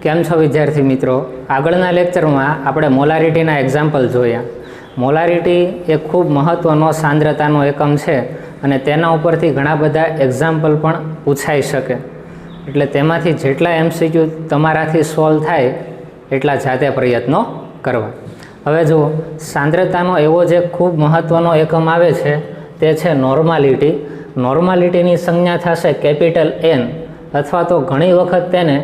કેમ છો વિદ્યાર્થી મિત્રો? આગળના લેક્ચરમાં આપણે મોલારિટીના એક્ઝામ્પલ જોયા. મોલારિટી એ ખૂબ મહત્ત્વનો સાંદ્રતાનો એકમ છે અને તેના ઉપરથી ઘણા બધા એક્ઝામ્પલ પણ પૂછાઈ શકે. એટલે તેમાંથી જેટલા MCQ તમારાથી સોલ્વ થાય એટલા જાતે પ્રયત્નો કરવા. હવે જુઓ, સાંદ્રતાનો એવો જે ખૂબ મહત્ત્વનો એકમ આવે છે તે છે નોર્માલિટી. નોર્માલિટીની સંજ્ઞા થશે કેપિટલ N, અથવા તો ઘણી વખત તેને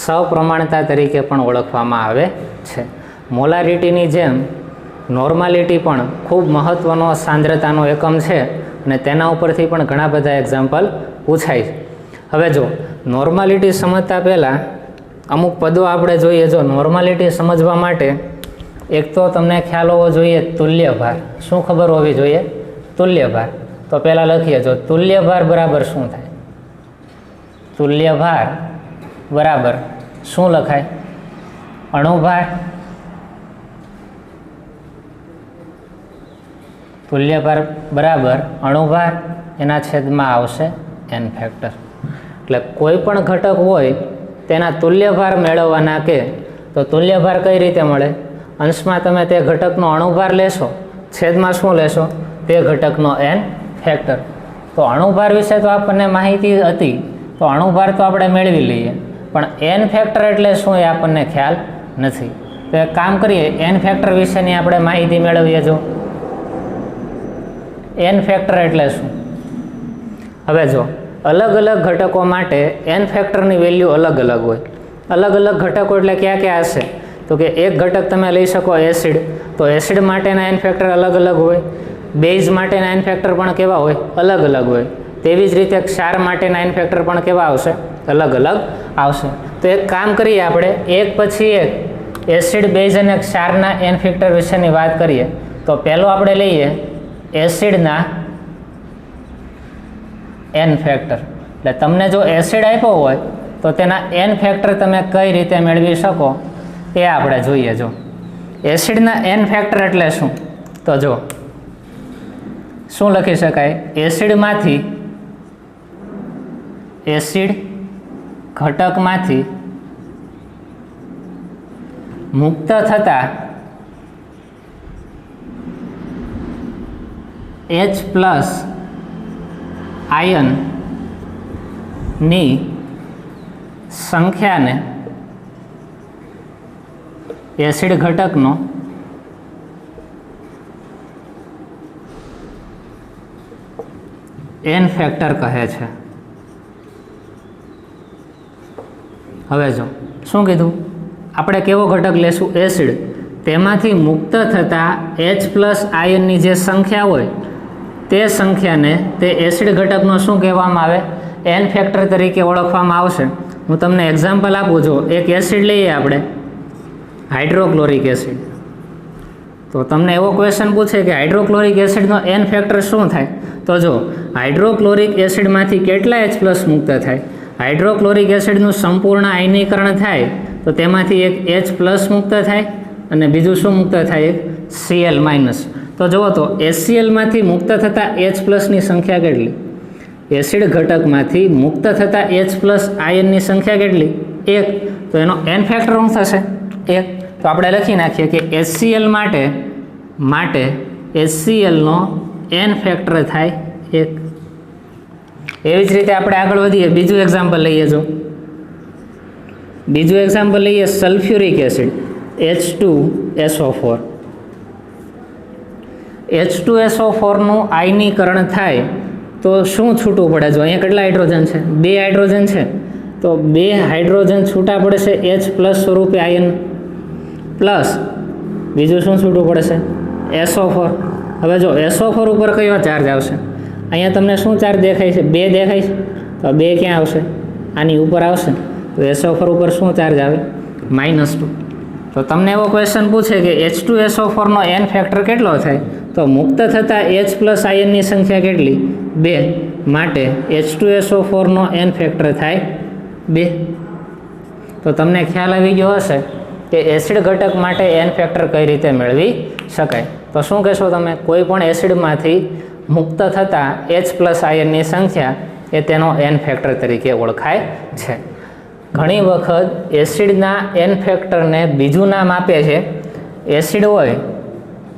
સપ્રમાણતા તરીકે પણ ઓળખવામાં આવે છે. મોલારિટીની જેમ નોર્માલિટી પણ ખૂબ મહત્ત્વનો સાંદ્રતાનો એકમ છે અને તેના ઉપરથી પણ ઘણા બધા એક્ઝામ્પલ પૂછાય છે. હવે જો નોર્માલિટી સમજતા પહેલાં અમુક પદો આપણે જોઈએ. જો નોર્માલિટી સમજવા માટે એક તો તમને ખ્યાલ હોવો જોઈએ તુલ્યભાર. શું ખબર હોવી જોઈએ? તુલ્યભાર. તો પહેલાં લખીએ, જો તુલ્યભાર બરાબર શું થાય? તુલ્યભાર બરાબર શું લખાય? અણુભાર. તુલ્યભાર બરાબર અણુભાર, એના છેદમાં આવશે n ફેક્ટર. એટલે કોઈ પણ ઘટક હોય તેના તુલ્યભાર મેળવવાના કે તો તુલ્યભાર કઈ રીતે મળે? અંશમાં તમે તે ઘટકનો અણુભાર લેશો, છેદમાં શું લેશો? તે ઘટકનો n ફેક્ટર. તો અણુભાર વિશે તો આપણને માહિતી હતી, તો અણુભાર તો આપણે મેળવી લઈએ, પણ n ફેક્ટર એટલે શું એ આપણને ખ્યાલ નથી. તો એક કામ કરીએ, n ફેક્ટર વિશેની આપણે માહિતી મેળવીએ. જો n ફેક્ટર એટલે શું? હવે જો અલગ અલગ ઘટકો માટે n ફેક્ટરની વેલ્યુ અલગ અલગ હોય. અલગ અલગ ઘટકો એટલે ક્યાં ક્યાં હશે? તો કે એક ઘટક તમે લઈ શકો એસિડ, તો એસિડ માટેના n ફેક્ટર અલગ અલગ હોય. બેઝ માટેના n ફેક્ટર પણ કેવા હોય? અલગ અલગ હોય. તેવી જ રીતે ક્ષાર માટેના n ફેક્ટર પણ કેવા આવશે? અલગ અલગ આવશે. તો એક કામ કરીએ, આપણે એક પછી એક એસિડ, બેઝ અને ક્ષારના n ફેક્ટર વિશેની વાત કરીએ. તો પહેલો આપણે લઈએ એસિડના n ફેક્ટર. એટલે તમને જો એસિડ આપ્યો હોય તો તેના n ફેક્ટર તમે કઈ રીતે મેળવી શકો એ આપણે જોઈએ. જો એસિડના n ફેક્ટર એટલે શું? તો જો શું લખી શકાય? એસિડમાંથી, એસિડ ઘટકમાંથી મુક્ત થતા H+ આયનની સંખ્યાને એસિડ ઘટકનો n ફેક્ટર કહે છે. હવે જો શું કીધું? આપણે કેવો ઘટક લેશું? એસિડ. તેમાંથી મુક્ત થતા H+ આયનની જે સંખ્યા હોય તે સંખ્યાને તે એસિડ ઘટકનો શું કહેવામાં આવે? n ફેક્ટર તરીકે ઓળખવામાં આવશે. હું તમને એક્ઝામ્પલ આપું છું. એક એસિડ લઈએ આપણે, હાઇડ્રોક્લોરિક એસિડ. તો તમને એવો ક્વેશ્ચન પૂછે કે હાઇડ્રોક્લોરિક એસિડનો n ફેક્ટર શું થાય? તો જો હાઇડ્રોક્લોરિક એસિડમાંથી કેટલા H+ મુક્ત થાય? હાઇડ્રોક્લોરિક એસિડનું સંપૂર્ણ આયનીકરણ થાય તો તેમાંથી એક H+ મુક્ત થાય અને બીજું શું મુક્ત થાય? એક Cl-. તો જુઓ, તો HCl-માંથી મુક્ત થતા H+ની સંખ્યા કેટલી? એસિડ ઘટકમાંથી મુક્ત થતા H+ આયનની સંખ્યા કેટલી? 1. તો એનો n ફેક્ટર શું થશે? 1. તો આપણે લખી નાખીએ કે HCl માટે HClનો n ફેક્ટર થાય 1. એવી જ રીતે આપણે આગળ વધીએ, બીજું એક્ઝામ્પલ લઈએ. જો બીજું એક્ઝામ્પલ લઈએ, સલ્ફ્યુરિક એસિડ H2SO4. H2SO4નું આયનીકરણ થાય તો શું છૂટું પડે? જો અહીંયા કેટલા હાઇડ્રોજન છે? 2 હાઇડ્રોજન છે. તો 2 હાઇડ્રોજન છૂટા પડશે H+ સ્વરૂપે આયન, પ્લસ બીજું શું છૂટું પડશે? SO4. હવે જો SO4 ઉપર કયો ચાર્જ આવશે? અહીંયા તમને શું ચાર્જ દેખાય છે? 2 દેખાય છે. તો 2 ક્યાં આવશે? આની ઉપર આવશે. તો SO4 ઉપર શું ચાર્જ આવે? -2. તો તમને એવો ક્વેશ્ચન પૂછે કે H2SO4નો n ફેક્ટર કેટલો થાય? તો મુક્ત થતા H+ આયનની સંખ્યા કેટલી? 2. માટે H2SO4નો n ફેક્ટર થાય 2. તો તમને ખ્યાલ આવી ગયો હશે કે એસિડ ઘટક માટે n ફેક્ટર કઈ રીતે મેળવી શકાય. તો શું કહેશો તમે? કોઈ પણ એસિડમાંથી મુક્ત થતા H+ આયનની સંખ્યા એ તેનો n ફેક્ટર તરીકે ઓળખાય છે. ઘણી વખત એસિડના એન ફેક્ટરને બીજું નામ આપે છે. એસિડ હોય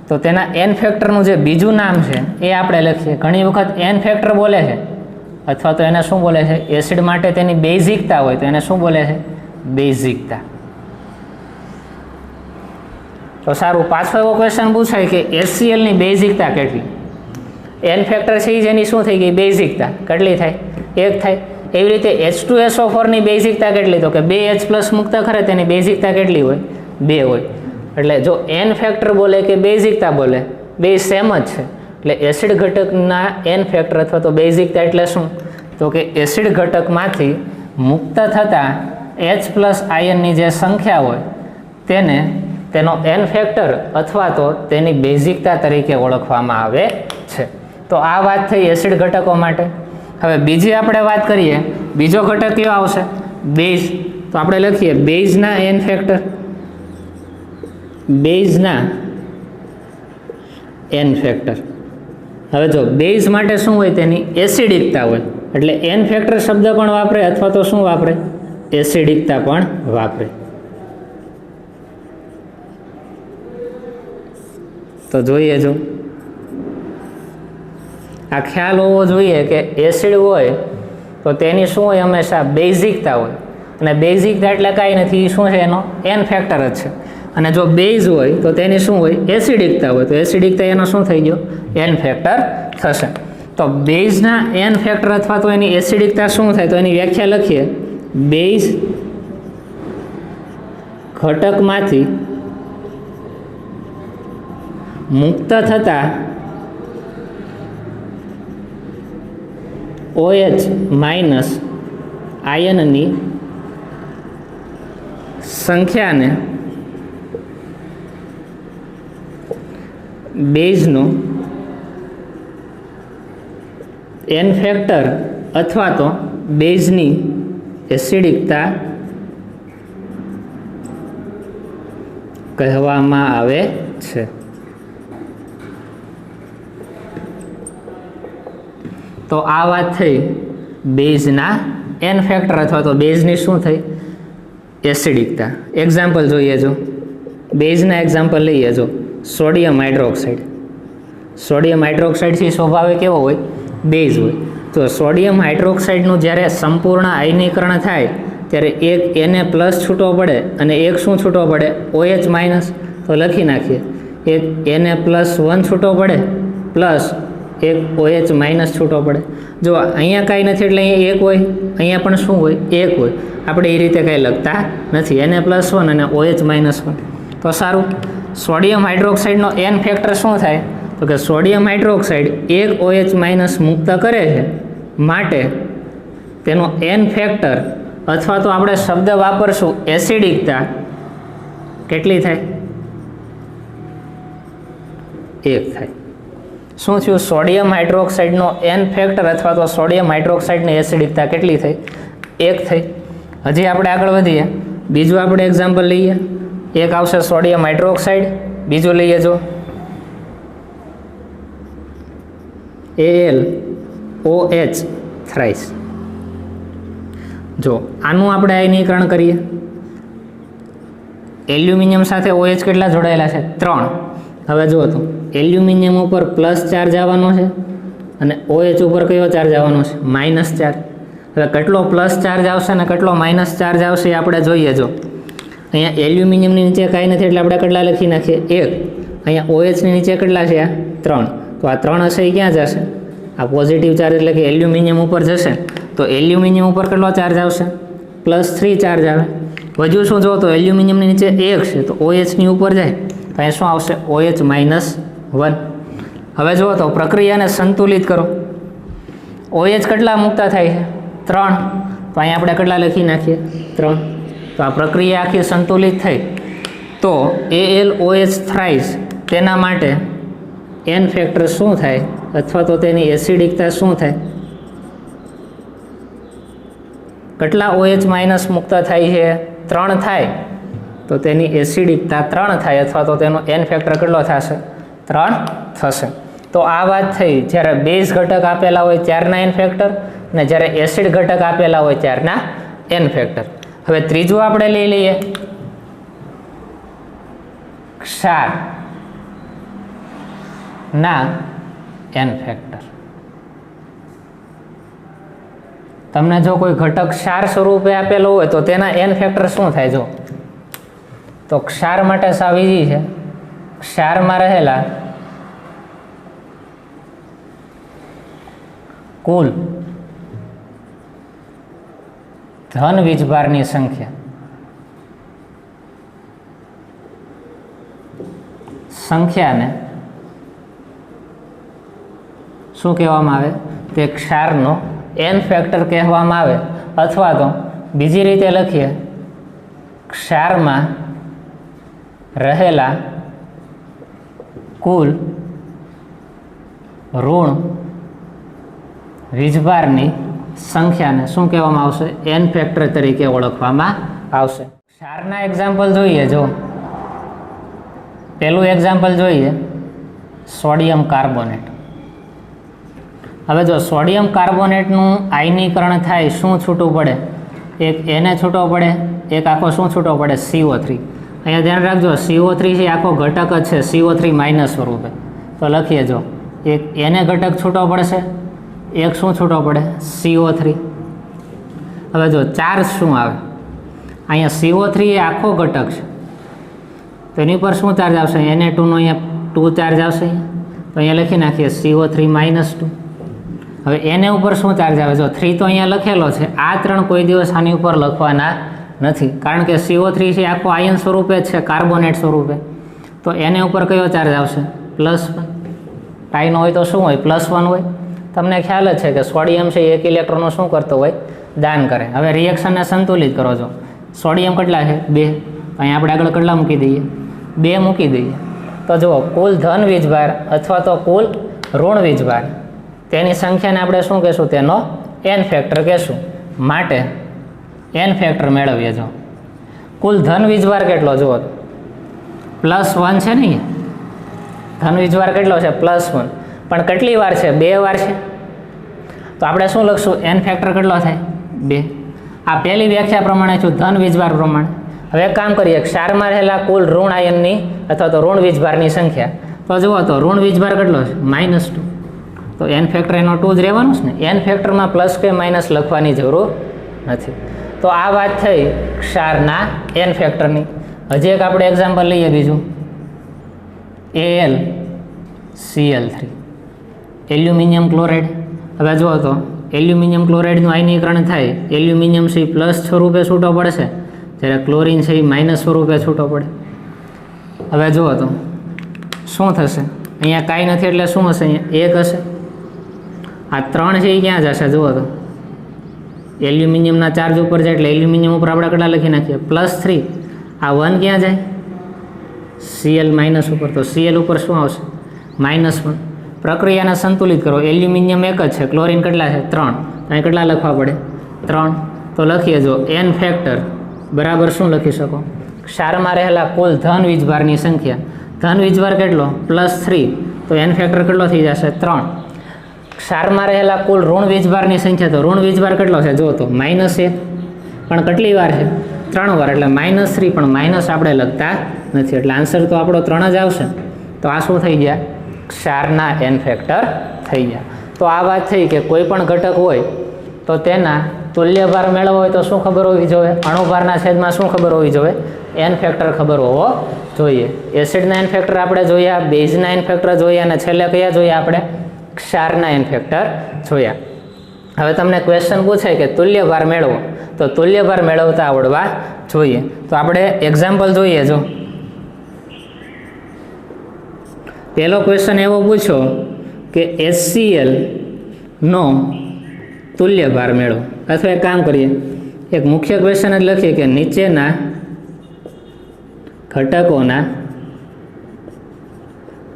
તો તેના એન ફેક્ટરનું જે બીજું નામ છે એ આપણે લખીએ. ઘણી વખત એન ફેક્ટર બોલે છે અથવા તો એને શું બોલે છે, એસિડ માટે તેની બેઝિકતા હોય તો એને શું બોલે છે, બેઝિકતા. તો સારું, પાછો એવો ક્વેશ્ચન પૂછાય કે HCl ની બેઝિકતા કેટલી? એન ફેક્ટર છે જેની શું થઈ ગઈ, બેઝિકતા કેટલી થાય, 1 થાય. એવી રીતે H2SO4 ની બેઝિકતા કેટલી? તો કે 2H+ મુક્ત ખરે તેની બેઝિકતા કેટલી હોય, 2 હોય. એટલે જો એન ફેક્ટર બોલે કે બેઝિકતા બોલે, બે સેમ જ છે. એટલે એસિડ ઘટકના એન ફેક્ટર અથવા તો બેઝિકતા એટલે શું? તો કે એસિડ ઘટકમાંથી મુક્ત થતા H+ આયનની જે સંખ્યા હોય તેને તેનો એન ફેક્ટર અથવા તો તેની બેઝિકતા તરીકે ઓળખવામાં આવે છે. તો આ વાત થઈ એસિડ ઘટકો માટે. હવે બીજી આપણે વાત કરીએ, બીજો ઘટક કેવો આવશે, બેઝ. તો આપણે લખીએ બેઝના એન ફેક્ટર, બેઝના એન ફેક્ટર. હવે જો બેઝ માટે શું હોય, તેની એસિડિકતા હોય. એટલે એન ફેક્ટર શબ્દ પણ વાપરે અથવા તો શું વાપરે, એસિડિકતા પણ વાપરે. તો જોઈએ, જો આ ખ્યાલ હોવો જોઈએ કે એસિડ હોય તો તેની શું હોય, હંમેશા બેઝિકતા હોય. અને બેઝિકતા એટલે કાંઈ નથી, શું છે, એનો એન ફેક્ટર જ છે. અને જો બેઝ હોય તો તેની શું હોય, એસિડિકતા હોય. તો એસિડિકતા એનો શું થઈ ગયો, એન ફેક્ટર થશે. તો બેઝના એન ફેક્ટર અથવા તો એની એસિડિકતા શું થાય, તો એની વ્યાખ્યા લખીએ, બેઝ ઘટકમાંથી મુક્ત થતા OH- આયનની સંખ્યાને બેઝનો એન ફેક્ટર અથવા તો બેઝની એસિડિકતા કહેવામાં આવે છે. તો આ વાત થઈ બેઝના એન ફેક્ટર અથવા તો બેઝની શું થઈ, એસિડિકતા. એક્ઝામ્પલ જોઈએ, જો બેઝના એક્ઝામ્પલ લઈએ, જો સોડિયમ હાઇડ્રોક્સાઇડ. સોડિયમ હાઇડ્રોક્સાઇડથી સ્વભાવે કેવો હોય, બેઝ હોય. તો સોડિયમ હાઇડ્રોક્સાઇડનું જ્યારે સંપૂર્ણ આયનીકરણ થાય ત્યારે એક Na+ છૂટવો પડે અને એક શું છૂટવો પડે, OH-. તો લખી નાખીએ, એક Na+1 છૂટવો પડે પ્લસ એક OH- છૂટવો પડે. જો અહીંયા કાંઈ નથી એટલે અહીંયા 1 હોય, અહીંયા પણ શું હોય, 1 હોય. આપણે એ રીતે કંઈ લખતા નથી, Na+1 અને OH-1. તો સારું, સોડિયમ હાઇડ્રોક્સાઇડનો એન ફેક્ટર શું થાય, તો કે સોડિયમ હાઇડ્રોક્સાઇડ એક OH- મુક્ત કરે છે, માટે તેનો એન ફેક્ટર અથવા તો આપણે શબ્દ વાપરશું એસિડિકતા કેટલી થાય, 1 થાય. શું થયું, સોડિયમ હાઇડ્રોક્સાઇડનો એન ફેક્ટર અથવા તો સોડિયમ હાઇડ્રોક્સાઇડની એસિડિકતા કેટલી થઈ, 1 થઈ. હજી આપણે આગળ વધીએ, બીજું આપણે એક્ઝામ્પલ લઈએ. એક આવશે સોડિયમ હાઇડ્રોક્સાઇડ, બીજું લઈએ, જો AlOH થ્રાઇસ. જો આનું આપણે આયનીકરણ કરીએ, એલ્યુમિનિયમ સાથે OH કેટલા જોડાયેલા છે, 3. હવે જુઓ તો એલ્યુમિનિયમ ઉપર પ્લસ ચાર્જ આવવાનો છે અને OH ઉપર કયો ચાર્જ આવવાનો છે, -ચાર્જ. હવે કેટલો પ્લસ ચાર્જ આવશે અને કેટલો માઇનસ ચાર્જ આવશે એ આપણે જોઈએ. જો અહીંયા એલ્યુમિનિયમની નીચે કાંઈ નથી એટલે આપણે કેટલા લખી નાખીએ, 1. અહીંયા OHની નીચે કેટલા છે, 3. તો આ 3 હશે એ ક્યાં જશે, આ પોઝિટિવ ચાર્જ એટલે કે એલ્યુમિનિયમ ઉપર જશે. તો એલ્યુમિનિયમ ઉપર કેટલો ચાર્જ આવશે, +3 ચાર્જ આવે. વધુ શું જો તો એલ્યુમિનિયમની નીચે 1 છે તો OHની ઉપર જાય તો અહીં શું આવશે, OH-1. હવે જુઓ તો પ્રક્રિયાને સંતુલિત કરો. OH કેટલા મુક્ત થાય છે, 3. તો અહીં આપણે કેટલા લખી નાખીએ, 3. તો આ પ્રક્રિયા આખી સંતુલિત થઈ. તો AlOH થ્રાઇસ તેના માટે એન ફેક્ટર શું થાય અથવા તો તેની એસિડિકતા શું થાય, કેટલા OH- મુક્ત થાય છે, 3 થાય. તો તેની એસિડિકતા 3 થાય અથવા તો તેનો એન ફેક્ટર કેટલો થશે, 3 થશે. તો આ વાત થઈ જ્યારે બેઝ ઘટક આપેલા હોય ત્યારના એન ફેક્ટર અને જ્યારે એસિડ ઘટક આપેલા હોય ત્યારના એન ફેક્ટર. હવે ત્રીજું આપણે લઈ લઈએ ક્ષાર ના n ફેક્ટર. તમને જો કોઈ ઘટક ક્ષાર સ્વરૂપે આપેલો હોય તો તેના n ફેક્ટર શું થાય? જો તો ક્ષાર માટે સાવ ઈઝી છે. ક્ષારમાં રહેલા કુલ ધન વીજભારની સંખ્યાને શું કહેવામાં આવે? તે ક્ષારનો n ફેક્ટર કહેવામાં આવે. અથવા તો બીજી રીતે લખીએ, ક્ષારમાં રહેલા કુલ ઋણ વીજભારની સંખ્યાને શું કહેવામાં આવશે? n ફેક્ટર તરીકે ઓળખવામાં આવશે. ક્ષારના એક્ઝામ્પલ જોઈએ. જો પહેલું એક્ઝામ્પલ જોઈએ, સોડિયમ કાર્બોનેટ. હવે જો સોડિયમ કાર્બોનેટનું આયનીકરણ થાય, શું છૂટું પડે? એક એને છૂટો પડે, એક આખો શું છૂટો પડે? CO3. અહીંયા ધ્યાન રાખજો, CO3 છે આખો ઘટક જ છે, CO3 માઇનસ સ્વરૂપે. તો લખીએ, જો એક એને ઘટક છૂટો પડશે, એક શું છૂટો પડે? CO3. હવે જો ચાર્જ શું આવે? અહીંયા CO3 એ આખો ઘટક છે, તો એની પર શું ચાર્જ આવશે? Na2 નો અહીંયા 2 ચાર્જ આવશે. તો અહીંયા લખી નાખીએ CO3 -2. હવે એને ઉપર શું ચાર્જ આવે? જો 3 તો અહીંયા લખેલો છે, આ 3 કોઈ દિવસ આની ઉપર લખવાના નથી, કારણ કે CO3 છે આખો આયન સ્વરૂપે જ છે, કાર્બોનેટ સ્વરૂપે. તો એને ઉપર કયો ચાર્જ આવશે? +1. ટાઈનો હોય તો શું હોય? +1 હોય. તમને ખ્યાલ જ છે કે સોડિયમ છે એક ઇલેક્ટ્રોનનો શું કરતો હોય? દાન કરે. હવે રિએક્શનને સંતુલિત કરો. છો સોડિયમ કેટલા છે? 2. અહીંયા આપણે આગળ કેટલા મૂકી દઈએ? 2 મૂકી દઈએ. તો જુઓ, કુલ ધન વીજભાર અથવા તો કુલ ઋણ વીજભાર, તેની સંખ્યાને આપણે શું કહેશું? તેનો n ફેક્ટર કહેશું. માટે n ફેક્ટર મેળવીએ. જો કુલ ધન વીજભાર કેટલો? જુઓ +1 છે ને, ધન વીજભાર કેટલો છે? +1. પણ કેટલી વાર છે? 2 વાર છે. તો આપણે શું લખશું? n ફેક્ટર કેટલો થાય? 2. આ પહેલી વ્યાખ્યા પ્રમાણે છું, ધન વીજભાર પ્રમાણે. હવે એક કામ કરીએ, ક્ષારમાં રહેલા કુલ ઋણ આયનની અથવા તો ઋણ વીજભારની સંખ્યા. તો જુઓ, તો ઋણ વીજભાર કેટલો છે? -2. તો n ફેક્ટર એનો 2 જ રહેવાનું છે ને. n ફેક્ટરમાં પ્લસ કે માઇનસ લખવાની જરૂર નથી. તો આ વાત થઈ ક્ષારના n ફેક્ટરની. હજી એક આપણે એક્ઝામ્પલ લઈએ, બીજું AlCl3, એલ્યુમિનિયમ ક્લોરાઇડ. હવે જુઓ, તો એલ્યુમિનિયમ ક્લોરાઇડનું આયનીકરણ થાય, એલ્યુમિનિયમ છે પ્લસ સ્વરૂપે છૂટો પડશે, જ્યારે ક્લોરિન છે એ માઇનસ સ્વરૂપે છૂટો પડે. હવે જુઓ તો શું થશે? અહીંયા કાંઈ નથી એટલે શું હશે? અહીંયા 1 હશે. આ 3 છે એ ક્યાં જશે? જુઓ તો એલ્યુમિનિયમના ચાર્જ ઉપર જાય એટલે એલ્યુમિનિયમ ઉપર આપણે કેટલા લખી નાખીએ? +3. આ 1 ક્યાં જાય? Cl માઇનસ ઉપર. તો Cl ઉપર શું આવશે? -1. પ્રક્રિયાને સંતુલિત કરો. એલ્યુમિનિયમ 1 જ છે, ક્લોરિન કેટલા છે? 3. અહીં કેટલા લખવા પડે? 3. તો લખીએ, જો n ફેક્ટર બરાબર શું લખી શકો? ક્ષારમાં રહેલા કુલ ધન વીજભારની સંખ્યા. ધન વીજભાર કેટલો? +3. તો n ફેક્ટર કેટલો થઈ જશે? 3. ક્ષારમાં રહેલા કુલ ઋણ વીજભારની સંખ્યા. તો ઋણ વીજભાર કેટલો છે? જો તો -1. પણ કેટલી વાર છે? 3 વાર. એટલે -3, પણ માઇનસ આપણે લખતા નથી, એટલે આન્સર તો આપણો 3 જ આવશે. તો આ શું થઈ ગયા? ક્ષારના n ફેક્ટર થઈ ગયા. તો આ વાત થઈ કે કોઈ પણ ઘટક હોય તો તેના તુલ્ય ભાર મેળવવો હોય તો શું ખબર હોવી જોઈએ? અણુભારના છેદમાં શું ખબર હોવી જોઈએ? n ફેક્ટર ખબર હોવો જોઈએ. એસિડના n ફેક્ટર આપણે જોયા, બેઝના n ફેક્ટર જોયા, અને છેલ્લે કયા જોયા આપણે? ક્ષારના n ફેક્ટર જોયા. હવે તમને ક્વેશ્ચન પૂછાય કે તુલ્ય ભાર મેળવો, તો તુલ્ય ભાર મેળવતા આવડવા જોઈએ. તો આપણે એક્ઝામ્પલ જોઈએ. જો પહેલો ક્વેશ્ચન એવો પૂછો કે HCl નો તુલ્ય ભાર મેળવો. અથવા એક કામ કરીએ, એક મુખ્ય ક્વેશ્ચન જ લખીએ કે નીચેના ઘટકોના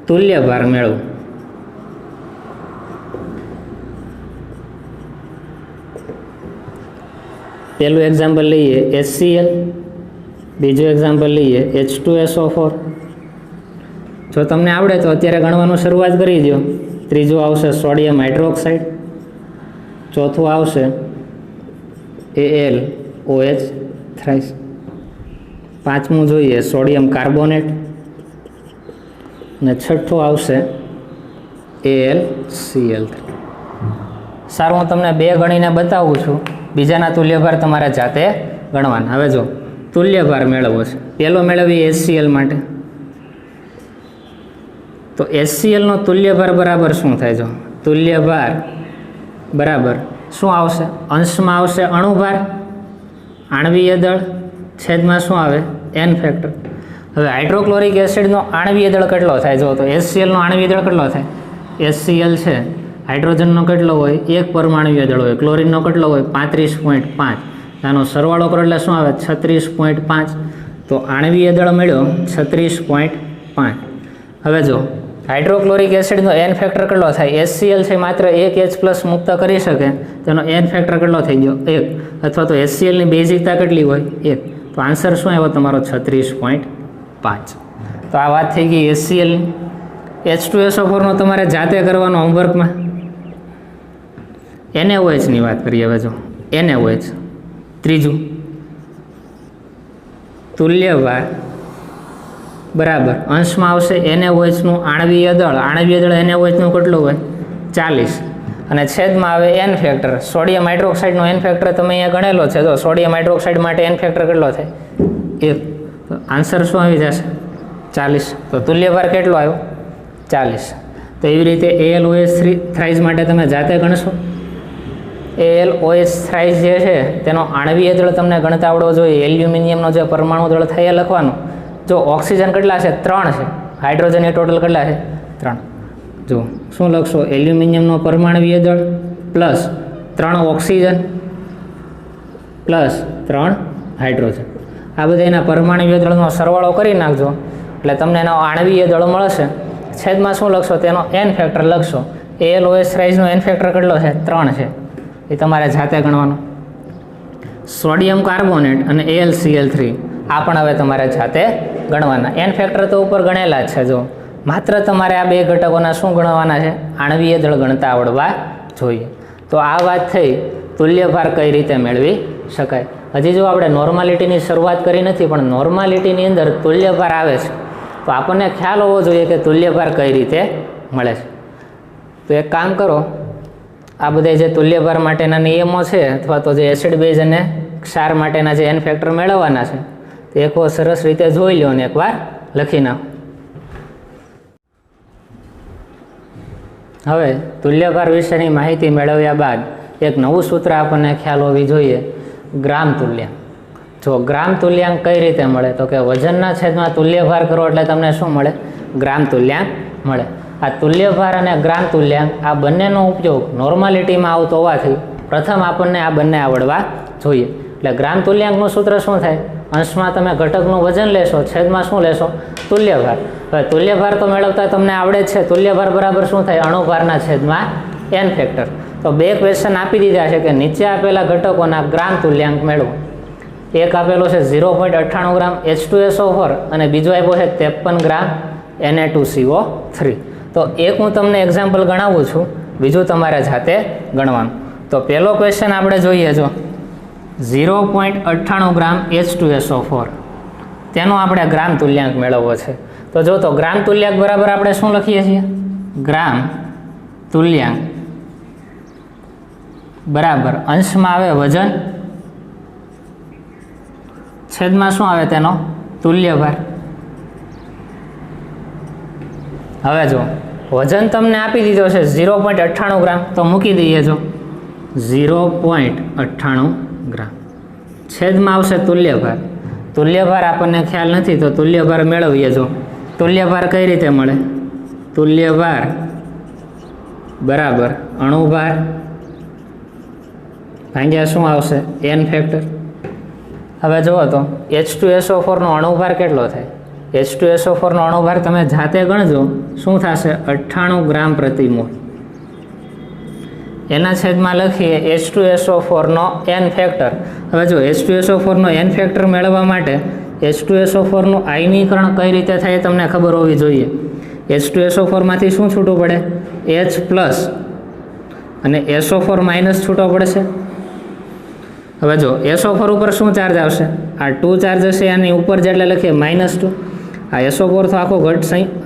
તુલ્ય ભાર મેળવો. પહેલું એક્ઝામ્પલ લઈએ HCl, બીજું એક્ઝામ્પલ લઈએ H2SO4. જો તમને આવડે તો અત્યારે ગણવાનું શરૂઆત કરી દો. ત્રીજું આવશે સોડિયમ હાઇડ્રોક્સાઇડ, ચોથું આવશે AlOH3. થ્રાઇસ. પાંચમું જોઈએ સોડિયમ કાર્બોનેટ, અને છઠ્ઠું આવશે AlCl3. સારું, હું તમને બે ગણીને બતાવું છું, બીજાના તુલ્યભાર તમારે જાતે ગણવાના. હવે જો તુલ્યભાર મેળવવો છે, પહેલો મેળવીએ HCl માટે. તો HClનો તુલ્યભાર બરાબર શું થાય? જો તુલ્યભાર બરાબર શું આવશે? અંશમાં આવશે અણુભાર, આણવીય દળ, છેદમાં શું આવે? N factor. હવે હાઇડ્રોક્લોરિક એસિડનો આણવીય દળ કેટલો થાય? જો તો HClનો આણવીય દળ કેટલો થાય? HCl છે, હાઇડ્રોજનનો કેટલો હોય? 1 પરમાણવીય દળ હોય. ક્લોરિનનો કેટલો હોય? 35.5. આનો સરવાળો કરો એટલે શું આવે? 36.5. તો આણવીય દળ મળ્યો 36.5. હવે જો હાઇડ્રોક્લોરિક એસિડનો N ફેક્ટર કેટલો થાય? HCl છે માત્ર એક H+ મુક્ત કરી શકે, તેનો N ફેક્ટર કેટલો થઈ ગયો? 1. અથવા તો HClની બેઝિકતા કેટલી હોય? 1. તો આન્સર શું આવ્યો તમારો? 36.5. તો આ વાત થઈ ગઈ HCl. H2SO4નો તમારે જાતે કરવાનો હોમવર્કમાં. NaOHની વાત કરીએ. હવે જો NaOH ત્રીજું તુલ્યભાર બરાબર અંશમાં આવશે NaOHનું આણવીય દળ. આણવીય દળ NaOHનું કેટલું હોય? 40. અને છેદમાં આવે N ફેક્ટર. સોડિયમ હાઇડ્રોક્સાઇડનો N ફેક્ટર તમે અહીંયા ગણેલો છે. તો સોડિયમ હાઇડ્રોક્સાઇડ માટે N ફેક્ટર કેટલો થાય? 1. તો આન્સર શું આવી જશે? 40. તો તુલ્યભાર કેટલો આવ્યો? 40. તો એવી રીતે AlOH થ્રાઇસ માટે તમે જાતે ગણશો. AlOH થ્રાઇસ જે છે તેનો આણવીય દળ તમને ગણતા આવડવો જોઈએ. એલ્યુમિનિયમનો જે પરમાણુ દળ થાય એ લખવાનું. જો ઓક્સિજન કેટલા છે? 3 છે. હાઇડ્રોજન એ ટોટલ કેટલા છે? 3. જો શું લખશો? એલ્યુમિનિયમનો પરમાણવીય દળ પ્લસ 3 ઓક્સિજન પ્લસ 3 હાઇડ્રોજન. આ બધા એના પરમાણવીય દળનો સરવાળો કરી નાખજો એટલે તમને એનો આણવીય દળ મળશે. છેદમાં શું લખશો? તેનો N ફેક્ટર લખશો. AlOH થ્રાઇસનો N ફેક્ટર કેટલો છે? 3 છે. એ તમારે જાતે ગણવાનો. સોડિયમ કાર્બોનેટ અને AlCl3 આ પણ હવે તમારે જાતે ગણવાના. N ફેક્ટર તો ઉપર ગણેલા જ છે. જો માત્ર તમારે આ બે ઘટકોના શું ગણવાના છે? આણવીય દળ ગણતા આવડવા જોઈએ. તો આ વાત થઈ તુલ્યભાર કઈ રીતે મેળવી શકાય. હજી જો આપણે નોર્માલિટીની શરૂઆત કરી નથી, પણ નોર્માલિટીની અંદર તુલ્યભાર આવે છે તો આપણને ખ્યાલ હોવો જોઈએ કે તુલ્યભાર કઈ રીતે મળે છે. તો એક કામ કરો, આ બધા જે તુલ્યભાર માટેના નિયમો છે અથવા તો જે એસિડ બેઝ અને ક્ષાર માટેના જે N ફેક્ટર મેળવવાના છે તે એકવાર સરસ રીતે જોઈ લો અને એકવાર લખી નાખો. હવે તુલ્યભાર વિશેની માહિતી મેળવ્યા બાદ એક નવું સૂત્ર આપણને ખ્યાલ હોવી જોઈએ, ગ્રામ તુલ્યાંક. જો ગ્રામ તુલ્યાંક કઈ રીતે મળે? તો કે વજનના છેદમાં તુલ્યભાર કરો એટલે તમને શું મળે? ગ્રામ તુલ્યાંક મળે. આ તુલ્યભાર અને ગ્રામ તુલ્યાંક આ બંનેનો ઉપયોગ નોર્માલિટીમાં આવતો હોવાથી પ્રથમ આપણને આ બંને આવડવા જોઈએ. એટલે ગ્રામ તુલ્યાંકનું સૂત્ર શું થાય? અંશમાં તમે ઘટકનું વજન લેશો, છેદમાં શું લેશો? તુલ્યભાર. હવે તુલ્યભાર તો મેળવતા તમને આવડે જ છે. તુલ્યભાર બરાબર શું થાય? અણુભારના છેદમાં N ફેક્ટર. તો બે ક્વેશ્ચન આપી દીધા છે કે નીચે આપેલા ઘટકોના ગ્રામ તુલ્યાંક મેળવો. એક આપેલો છે 0.98 ગ્રામ H2SO4 અને બીજો આપ્યો છે 53 ગ્રામ Na2CO3. તો એક હું તમને એક્ઝામ્પલ ગણાવું છું, બીજું તમારે જાતે ગણવાનું. તો પહેલો ક્વેશ્ચન આપણે જોઈએ. જો 0.98 ગ્રામ H2SO4 તેનો આપણે ગ્રામ તુલ્યાંક મેળવવો છે. તો જો તો ગ્રામ તુલ્યાંક બરાબર આપણે શું લખીએ છીએ? ગ્રામ તુલ્યાંક બરાબર અંશમાં આવે વજન, છેદમાં શું આવે? તેનો તુલ્યભાર. હવે જો વજન તમને આપી દીધો છે 0.98 ગ્રામ, તો મૂકી દઈએ. જો 0.98 ગ્રામ છેદમાં આવશે તુલ્યભાર. તુલ્યભાર આપણને ખ્યાલ નથી તો તુલ્યભાર મેળવીએ. જો તુલ્યભાર કઈ રીતે મળે? તુલ્યભાર બરાબર અણુભાર ભાગ્યા શું આવશે? N factor. હવે જુઓ તો H2SO4 નો અણુભાર કેટલો થાય? H2SO4 નો અણુભાર તમે જાતે ગણજો શું થશે? 98 ગ્રામ પ્રતિ મોલ. એના છેદમાં લખીએ H2SO4 નો N ફેક્ટર. હવે જો H2SO4 નો N ફેક્ટર મેળવવા માટે H2SO4 નું આયનીકરણ કઈ રીતે થાય તમને ખબર હોવી જોઈએ. H2SO4 માંથી શું છૂટું પડે? H+ અને SO4- છૂટો પડશે. હવે જો SO4 ઉપર શું ચાર્જ આવશે? આ 2 ચાર્જ હશે, આની ઉપર જેટલે લખીએ -2. આ SO4 તો આખો ઘટ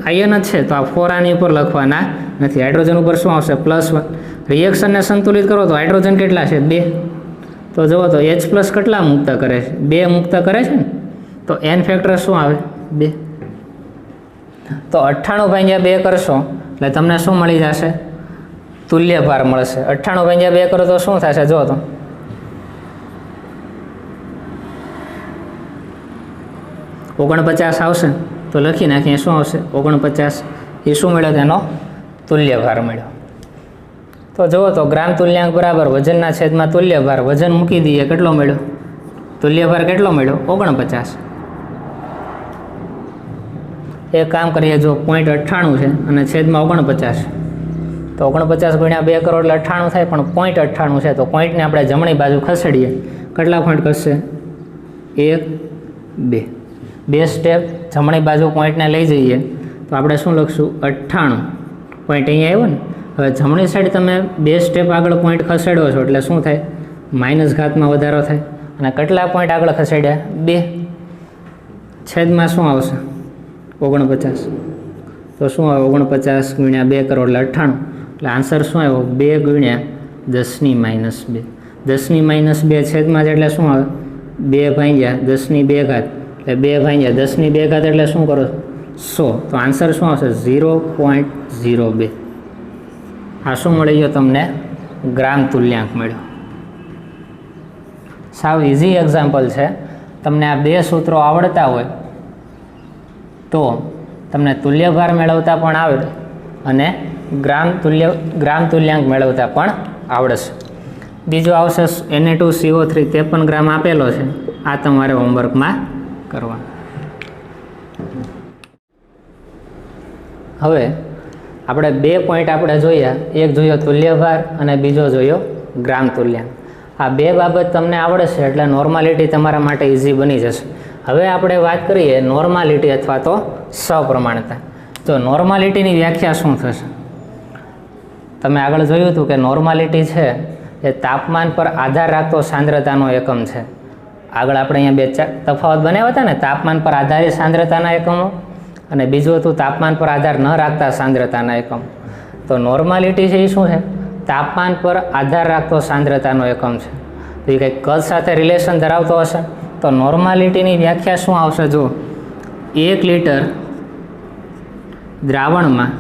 આયન જ છે, તો આ 4 આની ઉપર લખવાના નથી. હાઇડ્રોજન ઉપર શું આવશે? +1. રિએક્શનને સંતુલિત કરો તો હાઇડ્રોજન કેટલા છે? 2. તો જુઓ તો H+ કેટલા મુક્ત કરે છે? 2 મુક્ત કરે છે ને, તો N ફેક્ટર શું આવે? 2. તો 98/2 કરશો એટલે તમને શું મળી જશે? તુલ્ય ભાર મળશે. 98/2 કરો તો શું થશે? જો તો 49 આવશે. તો લખી નાખીએ શું આવશે? 49. એ શું મળ્યો? તેનો તુલ્ય ભાર મળ્યો. તો જુઓ તો ગ્રામ તુલ્યાંક બરાબર વજનના છેદમાં તુલ્ય ભાર. વજન મૂકી દઈએ, કેટલો મળ્યો? તુલ્ય ભાર કેટલો મળ્યો? 49. એક કામ કરીએ, જો 0.98 છે અને છેદમાં 49, તો 49 ગુણ્યા 2 કરો એટલે 98 થાય, પણ 0.98 છે તો પોઈન્ટને આપણે જમણી બાજુ ખસેડીએ. કેટલા પોઈન્ટ ખસશે? 1, 2. 2 સ્ટેપ જમણી બાજુ પોઈન્ટને લઈ જઈએ તો આપણે શું લખશું? 98. પોઈન્ટ અહીંયા આવ્યો ને. હવે જમણી સાઈડ તમે 2 સ્ટેપ આગળ પોઈન્ટ ખસેડો છો એટલે શું થાય? માઇનસ ઘાતમાં વધારો થાય. અને કેટલા પોઈન્ટ આગળ ખસેડ્યા? 2. છેદમાં શું આવશે? 49. તો શું આવે? 49 ગુણ્યા 2 કરો એટલે 98. એટલે આન્સર શું આવ્યો? 2 ગુણ્યા 10⁻². 10⁻². છેદમાં એટલે શું આવે? 2/10⁻². એટલે 2/10⁻² એટલે શું કરો? 100. તો આન્સર શું આવશે? 0.02. આ શું મળી ગયો તમને? ગ્રામ તુલ્યાંક મળ્યો. સાવ ઇઝી એક્ઝામ્પલ છે. તમને આ 2 સૂત્રો આવડતા હોય તો તમને તુલ્યભાર મેળવતા પણ આવડે અને ગ્રામ તુલ્યાંક મેળવતા પણ આવડશે. બીજો આવશે Na2CO3 53 ગ્રામ આપેલો છે. આ તમારે હોમવર્કમાં કરવાનું. હવે આપણે 2 પોઈન્ટ આપણે જોયા. એક જોયો તુલ્યભાર અને બીજો જોયો ગ્રામ તુલ્યાંક. આ 2 બાબત તમને આવડશે એટલે નોર્માલિટી તમારા માટે ઇઝી બની જશે. હવે આપણે વાત કરીએ નોર્માલિટી અથવા તો સપ્રમાણતા. તો નોર્માલિટીની વ્યાખ્યા શું થશે? તમે આગળ જોયું હતું કે નોર્માલિટી છે એ તાપમાન પર આધાર રાખતો સાંદ્રતાનો એકમ છે. આગળ આપણે અહીંયા 2 તફાવત બનાવ્યા હતા ને, તાપમાન પર આધારિત સાંદ્રતાના એકમો અને બીજું હતું તાપમાન પર આધાર ન રાખતા સાંદ્રતાના એકમ. તો નોર્માલિટી છે એ શું છે? તાપમાન પર આધાર રાખતો સાંદ્રતાનો એકમ છે. તો એ કંઈક કદ સાથે રિલેશન ધરાવતો હશે. તો નોર્માલિટીની વ્યાખ્યા શું આવશે? જો 1 લિટર દ્રાવણમાં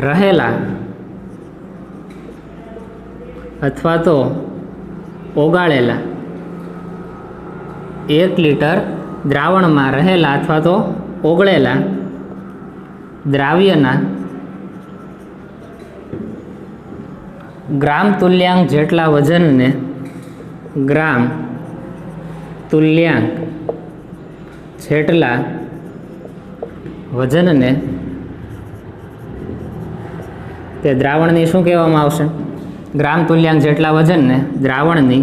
રહેલા અથવા તો ઓગાળેલા 1 લિટર દ્રાવણમાં રહેલા અથવા તો ઓગળેલા દ્રાવ્યના ગ્રામ તુલ્યાંક જેટલા વજનને ગ્રામ તુલ્યાંક જેટલા વજનને તે દ્રાવણની શું કહેવામાં આવશે? ગ્રામ તુલ્યાંક જેટલા વજનને દ્રાવણની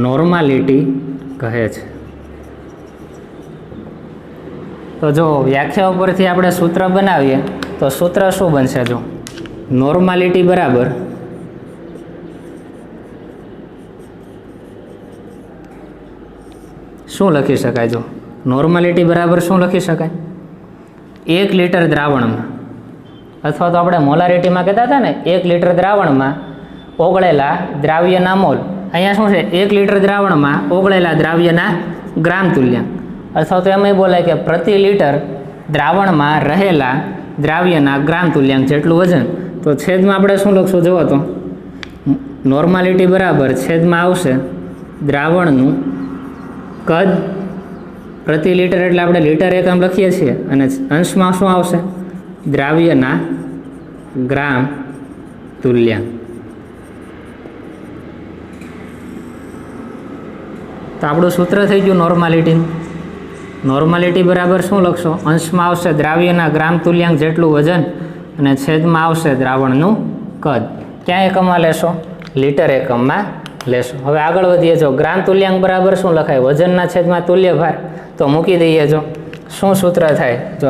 નોર્માલિટી કહે છે. તો જો વ્યાખ્યા ઉપરથી આપણે સૂત્ર બનાવીએ તો સૂત્ર શું બનશે? જો નોર્માલિટી બરાબર શું લખી શકાય? જો નોર્માલિટી બરાબર શું લખી શકાય? 1 લિટર દ્રાવણમાં અથવા તો આપણે મોલારિટીમાં કહેતા હતા ને, 1 લિટર દ્રાવણમાં ઓગળેલા દ્રાવ્યના મોલ. અહીંયા શું છે? 1 લિટર દ્રાવણમાં ઓગળેલા દ્રાવ્યના ગ્રામ તુલ્યાંક. અથવા તો એમ બોલાય કે પ્રતિ લિટર દ્રાવણમાં રહેલા દ્રાવ્યના ગ્રામ તુલ્યાંક જેટલું વજન. તો છેદમાં આપણે શું લખશું? જુઓ તો નોર્માલિટી બરાબર છેદમાં આવશે દ્રાવણનું કદ પ્રતિ લિટર એટલે આપણે લિટર એકમ લખીએ છીએ અને અંશમાં શું આવશે? દ્રાવ્યના ગ્રામ તુલ્યાંક. તો આપણું સૂત્ર થઈ ગયું નોર્માલિટીનું. નોર્માલિટી બરાબર શું લખશો? અંશમાં આવશે દ્રાવ્યના ગ્રામ તુલ્યાંક જેટલું વજન અને છેદમાં આવશે દ્રાવણનું કદ. ક્યાં એકમમાં લેશો? લિટર એકમમાં લેશો. હવે આગળ વધીએ. જો ગ્રામ તુલ્યાંક બરાબર શું લખાય? વજનના છેદમાં તુલ્ય ભાર. તો મૂકી દઈએ. જો શું સૂત્ર થાય? જો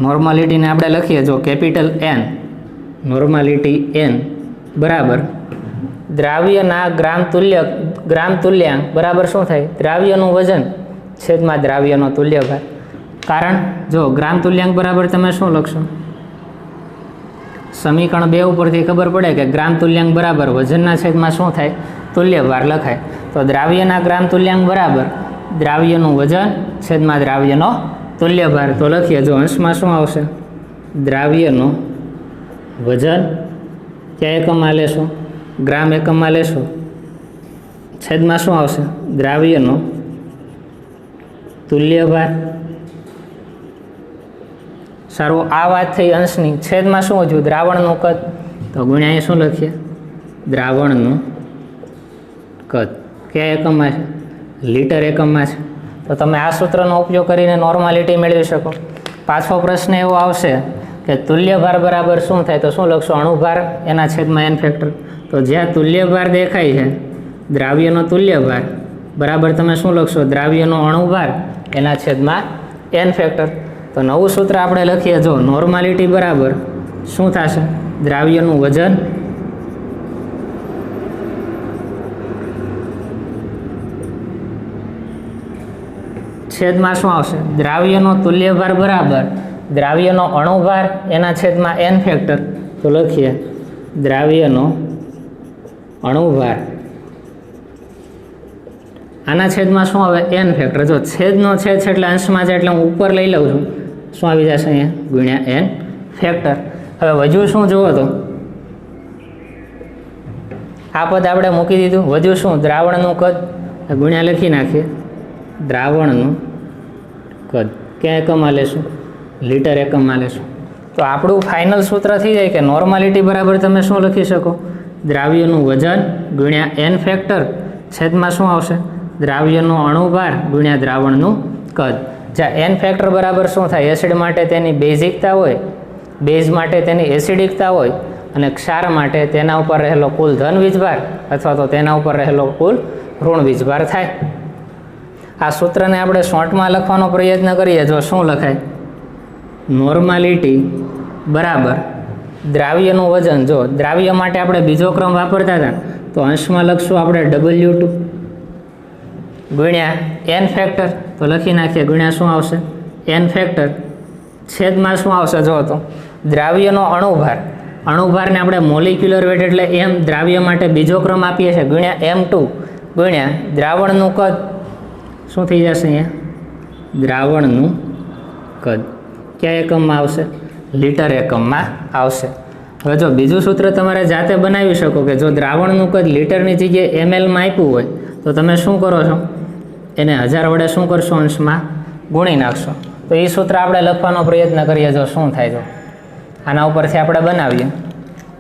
નોર્માલિટીને આપણે લખીએ જો કેપિટલ N નોર્માલિટી n બરાબર દ્રાવ્યના ગ્રામ તુલ્યાંક બરાબર શું થાય? દ્રાવ્યનું વજન છેદમાં દ્રાવ્યનો તુલ્યભાર. કારણ જો ગ્રામ તુલ્યાંક બરાબર તમે શું લખશો? સમીકરણ 2 ઉપરથી ખબર પડે કે ગ્રામ તુલ્યાંક બરાબર વજનના છેદમાં શું થાય? તુલ્યભાર લખાય. તો દ્રાવ્યના ગ્રામ તુલ્યાંક બરાબર દ્રાવ્યનું વજન છેદમાં દ્રાવ્યનો તુલ્યભાર. તો લખીએ, જો અંશમાં શું આવશે? દ્રાવ્યનો વજન ક્યાં એકમમાં લેશો? ગ્રામ એકમમાં લેશો. છેદમાં શું આવશે? દ્રાવ્યનો તુલ્યભાર. સારું, આ વાત થઈ અંશની. છેદમાં શું વધ્યું? દ્રાવણનું કદ. તો ગુણ્યા અહીં શું લખીએ? દ્રાવણનું કદ. કયા એકમમાં છે? લીટર એકમમાં છે. તો તમે આ સૂત્રનો ઉપયોગ કરીને નોર્માલિટી મેળવી શકો. પાછો પ્રશ્ન એવો આવશે કે તુલ્યભાર બરાબર શું થાય? તો શું લખશો? અણુભાર એના છેદમાં n ફેક્ટર. તો જ્યાં તુલ્યભાર દેખાય છે દ્રાવ્યનો તુલ્યભાર બરાબર તમે શું લખશો? દ્રાવ્યનો અણુભાર એના છેદમાં n ફેક્ટર. તો નવું સૂત્ર આપણે લખીએ, જો નોર્માલિટી બરાબર શું થશે? દ્રાવ્યનું વજન છેદમાં શું આવશે? દ્રાવ્યનો તુલ્યભાર બરાબર દ્રાવ્યનો અણુભાર એના છેદમાં n ફેક્ટર. તો લખીએ દ્રાવ્યનો અણુભાર આના છેદમાં શું આવે? n factor. જો છેદનો છેદ છે એટલે અંશમાં છે એટલે હું ઉપર લઈ લઉં છું. શું આવી જશે અહીંયા? ગુણ્યા n ફેક્ટર. હવે વધ્યું શું જુઓ તો આ પદ આપણે મૂકી દીધું. વધ્યું શું? દ્રાવણનું કદ. ગુણ્યા લખી નાખીએ દ્રાવણનું કદ. ક્યાં એકમમાં લેશું? લીટર એકમમાં લેશું. તો આપણું ફાઇનલ સૂત્ર થઈ જાય કે નોર્માલિટી બરાબર તમે શું લખી શકો? દ્રાવ્યનું વજન ગુણ્યા n ફેક્ટર છેદમાં શું આવશે? દ્રાવ્યનો અણુભાર ગુણ્યા દ્રાવણનું કદ. જ્યાં n ફેક્ટર બરાબર શું થાય? એસિડ માટે તેની બેઝિકતા હોય, બેઝ માટે તેની એસિડિકતા હોય અને ક્ષાર માટે તેના ઉપર રહેલો કુલ ધન વીજભાર અથવા તો તેના ઉપર રહેલો કુલ ઋણ વીજભાર થાય. આ સૂત્રને આપણે શોર્ટમાં લખવાનો પ્રયત્ન કરીએ. જો શું લખાય? નોર્માલિટી બરાબર દ્રાવ્યનું વજન. જો દ્રાવ્ય માટે આપણે બીજો ક્રમ વાપરતા હતા તો અંશમાં લખશું આપણે W2 ગુણ્યા n ફેક્ટર. તો લખી નાખીએ ગુણ્યા શું આવશે? n ફેક્ટર છેદમાં શું આવશે? જો તો દ્રાવ્યનો અણુભાર. અણુભારને આપણે મોલિક્યુલર વેટ એટલે m દ્રાવ્ય માટે બીજો ક્રમ આપીએ છીએ ગુણ્યા m2 ગુણ્યા દ્રાવણનું કદ. શું થઈ જશે અહીંયા? દ્રાવણનું કદ. કયા એકમમાં આવશે? લીટર એકમમાં આવશે. હવે જો બીજું સૂત્ર તમારે જાતે બનાવી શકો કે જો દ્રાવણનું કદ લીટરની જગ્યાએ mlમાં આપ્યું હોય તો તમે શું કરો છો? એને 1000 વડે શું કરશો? અંશમાં ગુણી નાખશો. તો એ સૂત્ર આપણે લખવાનો પ્રયત્ન કરીએ. જો શું થાય? જો આના ઉપરથી આપણે બનાવીએ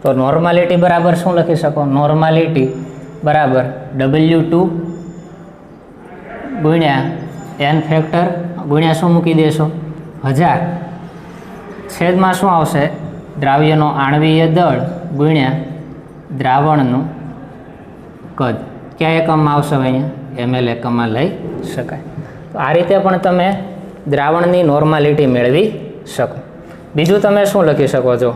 તો નોર્માલિટી બરાબર શું લખી શકો? નોર્માલિટી બરાબર W2 ગુણ્યા n ફેક્ટર ગુણ્યા શું મૂકી દેશો? 1000 છેદમાં શું આવશે? દ્રાવ્યનો આણ્વીય દળ ગુણ્યા દ્રાવણનું કદ. કયા એકમમાં આવશે? અહીંયા ml એકમમાં લઈ શકાય. તો આ રીતે પણ તમે દ્રાવણની નોર્માલિટી મેળવી શકો. બીજું તમે શું લખી શકો? જો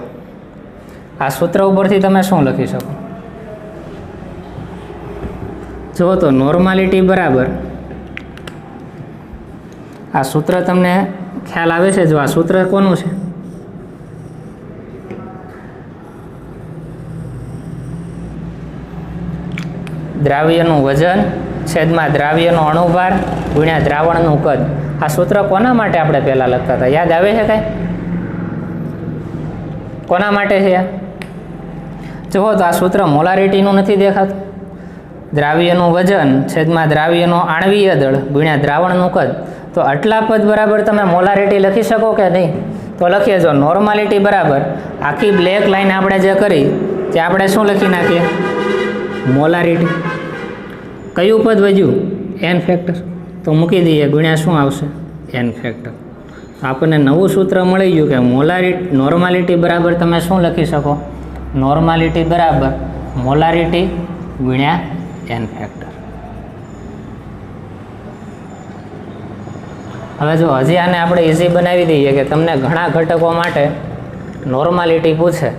આ સૂત્ર ઉપરથી તમે શું લખી શકો? જુઓ તો નોર્માલિટી બરાબર આ સૂત્ર તમને ખ્યાલ આવે છે? જો આ સૂત્ર કોનું છે? દ્રાવ્યનું વજન છેદમાં દ્રાવ્યનો અણુભાર ગુણ્યા દ્રાવણનું કદ. આ સૂત્ર કોના માટે આપણે પહેલાં લખતા હતા? યાદ આવે છે કાંઈ? કોના માટે છે? જુઓ તો આ સૂત્ર મોલારિટીનું નથી દેખાતું. દ્રાવ્યનું વજન છેદમાં દ્રાવ્યનો આણ્વીય દળ ગુણ્યા દ્રાવણનું કદ. તો આટલા પદ બરાબર તમે મોલારિટી લખી શકો કે નહીં? તો લખીએ. જો નોર્માલિટી બરાબર આખી બ્લેક લાઈન આપણે જે કરી તે આપણે શું લખી નાખીએ? મોલારિટી. કયું પદ વધ્યું? n factor. તો મૂકી દઈએ ગુણ્યા શું આવશે? n factor. આપણને નવું સૂત્ર મળી ગયું કે નોર્માલિટી બરાબર તમે શું લખી શકો? નોર્માલિટી બરાબર મોલારિટી ગુણ્યા n ફેક્ટર. હવે જો હજી આને આપણે ઇઝી બનાવી દઈએ કે તમને ઘણા ઘટકો માટે નોર્માલિટી પૂછે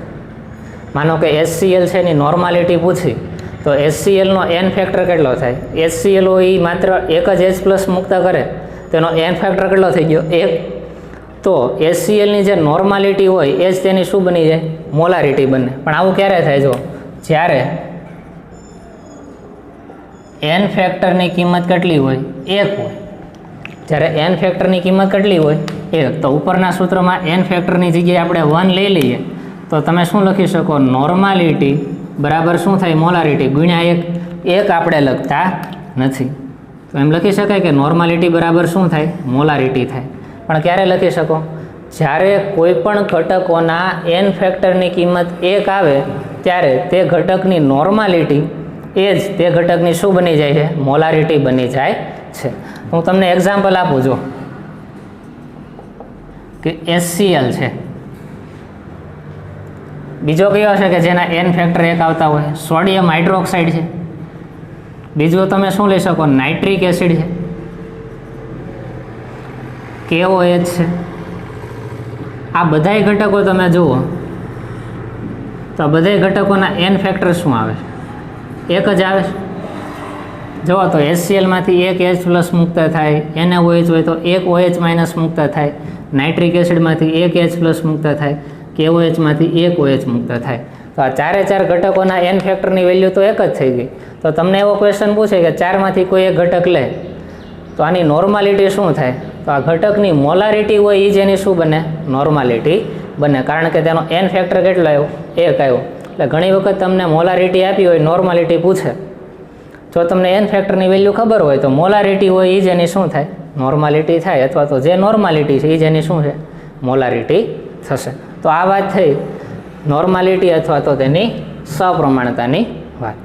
માનો કે HCl છે એની નોર્માલિટી પૂછી તો HClનો n ફેક્ટર કેટલો થાય? HCl હોય એ માત્ર એક જ H પ્લસ મુક્ત કરે તેનો n ફેક્ટર કેટલો થઈ ગયો? 1. તો HClની જે નોર્માલિટી હોય H તેની શું બની જાય? મોલારિટી બને. પણ આવું ક્યારે થાય? જો જ્યારે n ફેક્ટરની કિંમત કેટલી હોય? 1 હોય. જ્યારે n ફેક્ટરની કિંમત કેટલી હોય? 1. તો ઉપરના સૂત્રમાં n ફેક્ટરની જગ્યાએ આપણે 1 લઈ લઈએ તો તમે શું લખી શકો? નોર્માલિટી બરાબર શું થાય? મોલારિટી ગુણ્યા 1. 1 આપણે લખતા નથી તો એમ લખી શકાય કે નોર્માલિટી બરાબર શું થાય? મોલારિટી થાય. પણ ક્યારે લખી શકો? જ્યારે કોઈ પણ ઘટકોના n ફેક્ટરની કિંમત 1 આવે ત્યારે તે ઘટકની નોર્માલિટી એ જ તે ઘટકની શું બની જાય છે? મોલારિટી બની જાય છે. હું તમને એક્ઝામ્પલ આપું છું કે HCl છે. બીજો કયો છે કે જેના n ફેક્ટર 1 આવતા હોય? સોડિયમ હાઇડ્રોક્સાઇડ છે. બીજું તમે શું લઈ શકો? નાઇટ્રિક એસિડ છે, KOH છે. આ બધાય ઘટકો તમે જુઓ તો બધાય ઘટકોના n ફેક્ટર શું આવે છે? 1 જ આવે છે. જુઓ તો HClમાંથી 1 H પ્લસ મુક્ત થાય, NaOH હોય તો 1 OH માઇનસ મુક્ત થાય, નાઇટ્રિક એસિડમાંથી 1 H પ્લસ મુક્ત થાય, KOHમાંથી 1 OH મુક્ત થાય. તો આ ચારે ચાર ઘટકોના n ફેક્ટરની વેલ્યુ તો 1 જ થઈ ગઈ. તો તમને એવો ક્વેશ્ચન પૂછે કે ચારમાંથી કોઈ એક ઘટક લે તો આની નોર્માલિટી શું થાય? તો આ ઘટકની મોલારિટી હોય એ જ એની શું બને? નોર્માલિટી બને. કારણ કે તેનો n ફેક્ટર કેટલો આવ્યો? 1 આવ્યો. એટલે ઘણી વખત તમને મોલારિટી આપી હોય, નોર્માલિટી પૂછે. જો તમને n ફેક્ટરની વેલ્યુ ખબર હોય તો મોલારિટી હોય એ જ એની શું થાય? નોર્માલિટી થાય. અથવા તો જે નોર્માલિટી છે એ જ એની શું છે? મોલારિટી થશે. તો આ વાત થઈ નોર્માલિટી અથવા તો તેની સપ્રમાણતાની વાત.